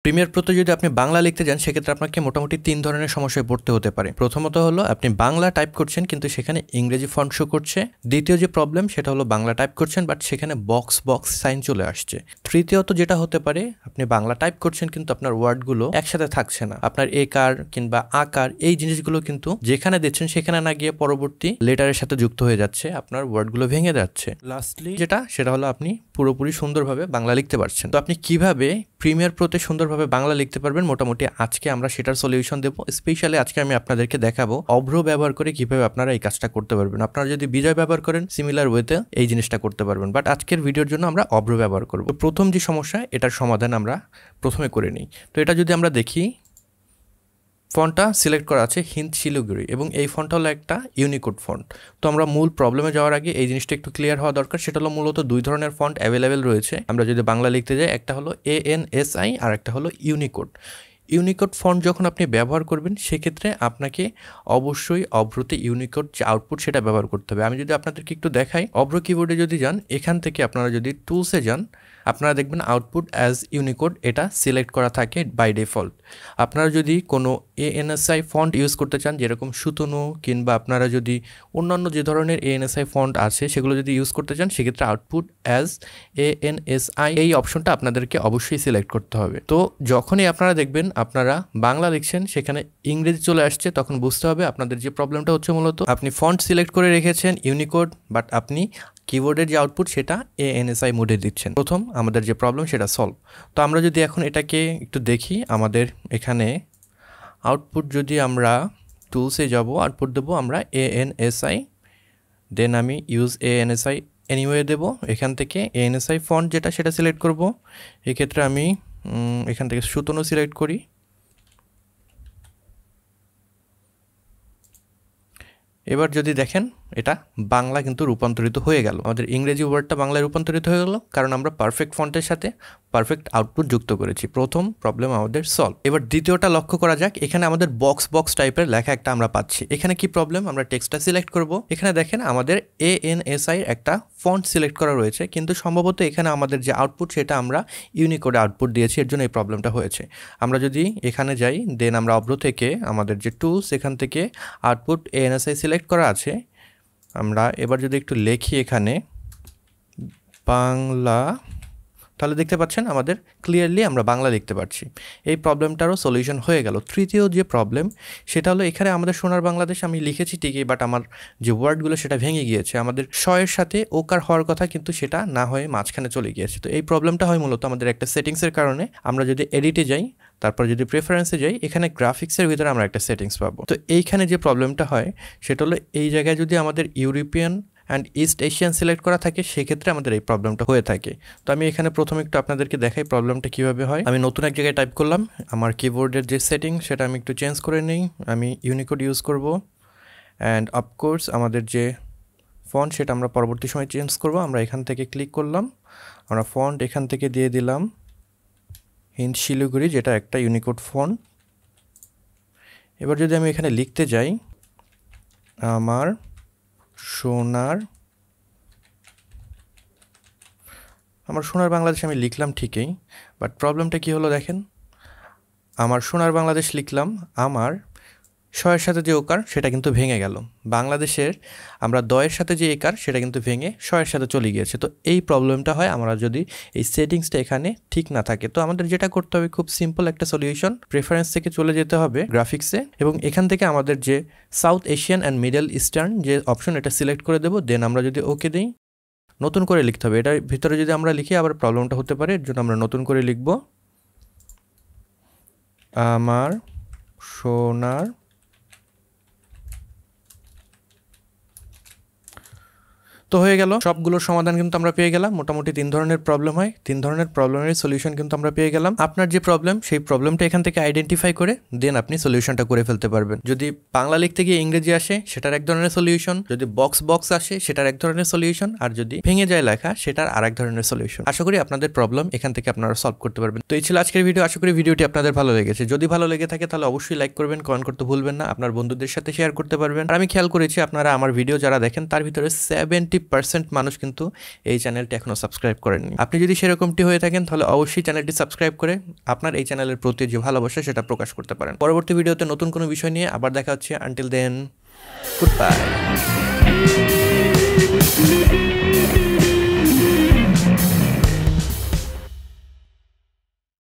Premier প্রোতে যদি আপনি বাংলা লিখতে যান সেক্ষেত্রে আপনাকে মোটামুটি ৩ ধরনের সমস্যায় পড়তে হতে পারে। প্রথমত হলো আপনি বাংলা টাইপ করছেন কিন্তু সেখানে ইংরেজি ফন্ট শো করছে। দ্বিতীয় যে প্রবলেম সেটা হলো বাংলা টাইপ করছেন বাট সেখানে বক্স সাইন চলে আসছে। তৃতীয়ত যেটা হতে পারে আপনি বাংলা টাইপ করছেন কিন্তু আপনার ওয়ার্ডগুলো একসাথে থাকছে না। আপনার একার কিংবা আকার এই জিনিসগুলো কিন্তু যেখানে দিচ্ছেন সেখানে না গিয়ে পরবর্তী লেটারের সাথে যুক্ত হয়ে যাচ্ছে, আপনার ওয়ার্ডগুলো ভেঙে যাচ্ছে। লাস্টলি সেটা হলো আপনি পুরোপুরি সুন্দরভাবে বাংলা লিখতে পারছেন। তো আপনি কিভাবে প্রিমিয়ার প্রোতে সুন্দরভাবে বাংলা লিখতে পারবেন মোটামুটি আজকে আমরা সেটার সলিউশন দেবো। স্পেশালি আজকে আমি আপনাদেরকে দেখাবো অভ্র ব্যবহার করে কিভাবে আপনারা এই কাজটা করতে পারবেন। আপনারা যদি বিজয় ব্যবহার করেন সিমিলার ওয়েতে এই জিনিসটা করতে পারবেন, বাট আজকের ভিডিওর জন্য আমরা অভ্র ব্যবহার করব। প্রথম যে সমস্যা এটার সমাধান আমরা প্রথমে করে নিই। তো এটা যদি আমরা দেখি, ফন্টটা সিলেক্ট করা আছে হিন্দ শিলিগুড়ি এবং এই ফন্টটা হলো একটা ইউনিকোড ফন্ট। তো আমরা মূল প্রবলেমে যাওয়ার আগে এই জিনিসটা একটু ক্লিয়ার হওয়া দরকার। সেটা হলো মূলত দুই ধরনের ফন্ট অ্যাভেলেবেল রয়েছে। আমরা যদি বাংলা লিখতে যাই, একটা হলো ANSI আর একটা হলো ইউনিকোড। ইউনিকোড ফন্ট যখন আপনি ব্যবহার করবেন সেক্ষেত্রে আপনাকে অবশ্যই অভ্রতে ইউনিকোড যে আউটপুট সেটা ব্যবহার করতে হবে। আমি যদি আপনাদেরকে একটু দেখাই, অভ্র কিবোর্ডে যদি যান, এখান থেকে আপনারা যদি টুলসে যান আপনারা দেখবেন আউটপুট অ্যাজ ইউনিকোড এটা সিলেক্ট করা থাকে বাই ডিফল্ট। আপনারা যদি কোনো ANSI ফন্ট ইউজ করতে চান যেরকম সুতনু কিংবা আপনারা যদি অন্যান্য যে ধরনের ANSI ফন্ট আছে সেগুলো যদি ইউজ করতে চান সেক্ষেত্রে আউটপুট অ্যাজ ANSI এই অপশনটা আপনাদেরকে অবশ্যই সিলেক্ট করতে হবে। তো যখনই আপনারা দেখবেন আপনারা বাংলা লিখছেন সেখানে ইংরেজি চলে আসছে তখন বুঝতে হবে আপনাদের যে প্রবলেমটা হচ্ছে মূলত আপনি ফন্ট সিলেক্ট করে রেখেছেন ইউনিকোড বাট আপনি কিবোর্ডের যে আউটপুট সেটা ANSI মোডে দিচ্ছেন। প্রথম আমাদের যে প্রবলেম সেটা সলভ। তো আমরা যদি এখন এটাকে একটু দেখি, আমাদের এখানে আউটপুট যদি আমরা টুলসে যাব আউটপুট দেবো আমরা ANSI, দেন আমি ইউজ ANSI এনিওয়ে দেব। এখান থেকে ANSI ফন্ট যেটা সেটা সিলেক্ট করব। এক্ষেত্রে আমি এখান থেকে সুতনু সিলেক্ট করি। এবার যদি দেখেন এটা বাংলা কিন্তু রূপান্তরিত হয়ে গেল, আমাদের ইংরেজি ওয়ার্ডটা বাংলায় রূপান্তরিত হয়ে গেল কারণ আমরা পারফেক্ট ফন্টের সাথে পারফেক্ট আউটপুট যুক্ত করেছি। প্রথম প্রবলেম আমাদের সলভ। এবার দ্বিতীয়টা লক্ষ্য করা যাক, এখানে আমাদের বক্স টাইপের লেখা একটা আমরা পাচ্ছি। এখানে কি প্রবলেম, আমরা টেক্সটটা সিলেক্ট করব। এখানে দেখেন আমাদের ANSI একটা ফন্ট সিলেক্ট করা রয়েছে কিন্তু সম্ভবত এখানে আমাদের যে আউটপুট সেটা আমরা ইউনিকোডে আউটপুট দিয়েছি, এর জন্য এই প্রবলেমটা হয়েছে। আমরা যদি এখানে যাই দেন আমরা অভ্র থেকে আমাদের যে টুলস এখান থেকে আউটপুট ANSI সিলেক্ট করা আছে, আমরা এবার যদি একটু লিখি এখানে বাংলা, তাহলে দেখতে পাচ্ছেন আমাদের ক্লিয়ারলি আমরা বাংলা লিখতে পারছি। এই প্রবলেমটারও সলিউশন হয়ে গেল। তৃতীয় যে প্রবলেম সেটা হলো এখানে আমাদের সোনার বাংলাদেশ আমি লিখেছি ঠিকই বাট আমার যে ওয়ার্ডগুলো সেটা ভেঙে গিয়েছে। আমাদের শয়ের সাথে ওকার হওয়ার কথা কিন্তু সেটা না হয়ে মাঝখানে চলে গিয়েছে। তো এই প্রবলেমটা হয় মূলত আমাদের একটা সেটিংসের কারণে। আমরা যদি এডিটে যাই তারপর যদি প্রেফারেন্সে যাই, এখানে গ্রাফিক্সের ভিতরে আমরা একটা সেটিংস পাবো। তো এইখানে যে প্রবলেমটা হয় সেটা হলো এই জায়গায় যদি আমাদের European and east Asian select করা থাকে সেক্ষেত্রে আমাদের এই প্রবলেমটা হয়ে থাকে। তো আমি এখানে প্রথমে একটু আপনাদেরকে দেখাই প্রবলেমটা কীভাবে হয়। আমি নতুন এক জায়গায় টাইপ করলাম, আমার কিবোর্ডের যে সেটিং সেটা আমি একটু চেঞ্জ করে নিই। আমি ইউনিকোড ইউজ করব অ্যান্ড অফকোর্স আমাদের যে ফন্ট সেটা আমরা পরবর্তী সময় চেঞ্জ করব। আমরা এখান থেকে ক্লিক করলাম, আমরা ফন্ট এখান থেকে দিয়ে দিলাম হিন্দ শিলিগুড়ি যেটা একটা ইউনিকোড ফন্ট। এবার যদি আমি এখানে লিখতে যাই আমার সোনার বাংলাদেশ আমি লিখলাম ঠিকই বাট প্রবলেমটা কি হলো দেখেন, আমার সোনার বাংলাদেশ লিখলাম, আমার শয়ের সাথে যে ওকার সেটা কিন্তু ভেঙে গেল। বাংলাদেশের আমরা দয়ের সাথে যে একার সেটা কিন্তু ভেঙে শয়ের সাথে চলে গিয়েছে। তো এই প্রবলেমটা হয় আমরা যদি এই সেটিংসটা এখানে ঠিক না থাকে। তো আমাদের যেটা করতে হবে খুব সিম্পল একটা সলিউশন, প্রেফারেন্স থেকে চলে যেতে হবে গ্রাফিক্সে এবং এখান থেকে আমাদের যে south Asian and middle eastern যে অপশন এটা সিলেক্ট করে দেবো। দেন আমরা যদি ওকে দিই, নতুন করে লিখতে হবে। এটার ভিতরে যদি আমরা লিখি আবার প্রবলেমটা হতে পারে, এর জন্য আমরা নতুন করে লিখব আমার সোনার। তো হয়ে গেল, সবগুলোর সমাধান কিন্তু আমরা পেয়ে গেলাম। মোটামুটি 3 ধরনের প্রবলেম হয়, 3 ধরনের প্রবলেমের সলিউশন কিন্তু আমরা পেয়ে গেলাম। আপনার যে প্রবলেম সেই প্রবলেমটা এখান থেকে আইডেন্টিফাই করে দেন আপনি সলিউশনটা করে ফেলতে পারবেন। যদি বাংলা লিখতে গিয়ে ইংরেজি আসে সেটার এক ধরনের সলিউশন, যদি বক্স আসে সেটার এক ধরনের সলিউশন, আর যদি ভেঙে যায় লেখা সেটার আরেক ধরনের সলিউশন। আশা করি আপনাদের প্রবলেম এখান থেকে আপনারা সলভ করতে পারবেন। তো এই ছিল আজকের ভিডিও। আশা করি ভিডিওটি আপনাদের ভালো লেগেছে। যদি ভালো লেগে থাকে তাহলে অবশ্যই লাইক করবেন, কমেন্ট করতে ভুলবেন না, আপনার বন্ধুদের সাথে শেয়ার করতে পারবেন। আর আমি খেয়াল করেছি আপনারা আমার ভিডিও যারা দেখেন তার ভিতরে 70 50% মানুষ কিন্তু এই চ্যানেলটি এখনও সাবস্ক্রাইব করেননি। আপনি যদি সেরকমটি হয়ে থাকেন তাহলে অবশ্যই চ্যানেলটি সাবস্ক্রাইব করে আপনার এই চ্যানেলের প্রতি যে ভালোবাসা সেটা প্রকাশ করতে পারেন। পরবর্তী ভিডিওতে নতুন কোনো বিষয় নিয়ে আবার দেখা হচ্ছে। Until then, good by.